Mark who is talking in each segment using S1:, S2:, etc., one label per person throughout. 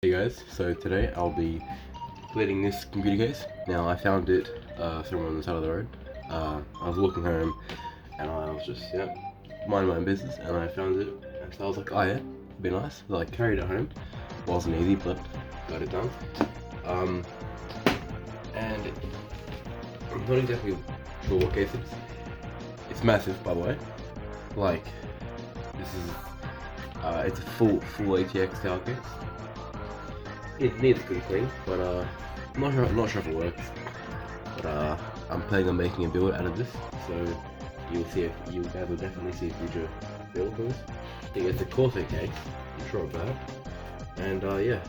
S1: Hey guys, so today I'll be cleaning this computer case. Now I found it somewhere on the side of the road. I was walking home and I was just, minding my own business and I found it. And so I was like, oh yeah, it'd be nice. So I carried it home. Wasn't easy, but got it done. And I'm not exactly sure what case it is. It's massive, by the way. Like, this is, it's a full ATX tower case. It needs a good clean, but I'm not sure if it works. But I'm planning on making a build out of this, so you guys will definitely see a future build for this. I think it's a Corsair case, I'm sure of that. And yeah.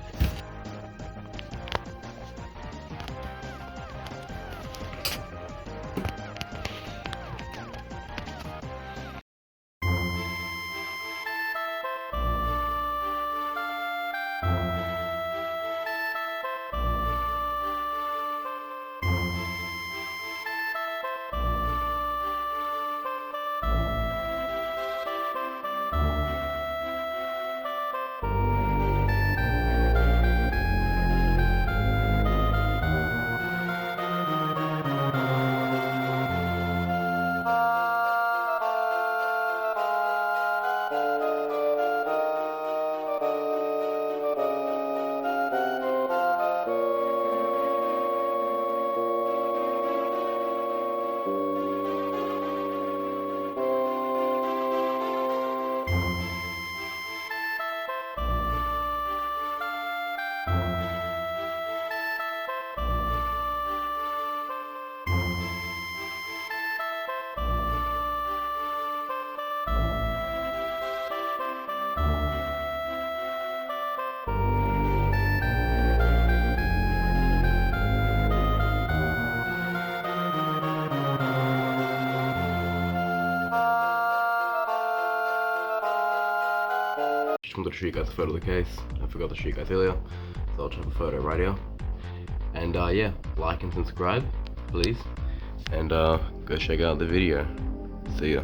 S1: Just wanted to show you guys a photo of the case. I forgot to show you guys earlier, so I'll just have a photo right here. And yeah, like and subscribe, please. And go check out the video. See ya.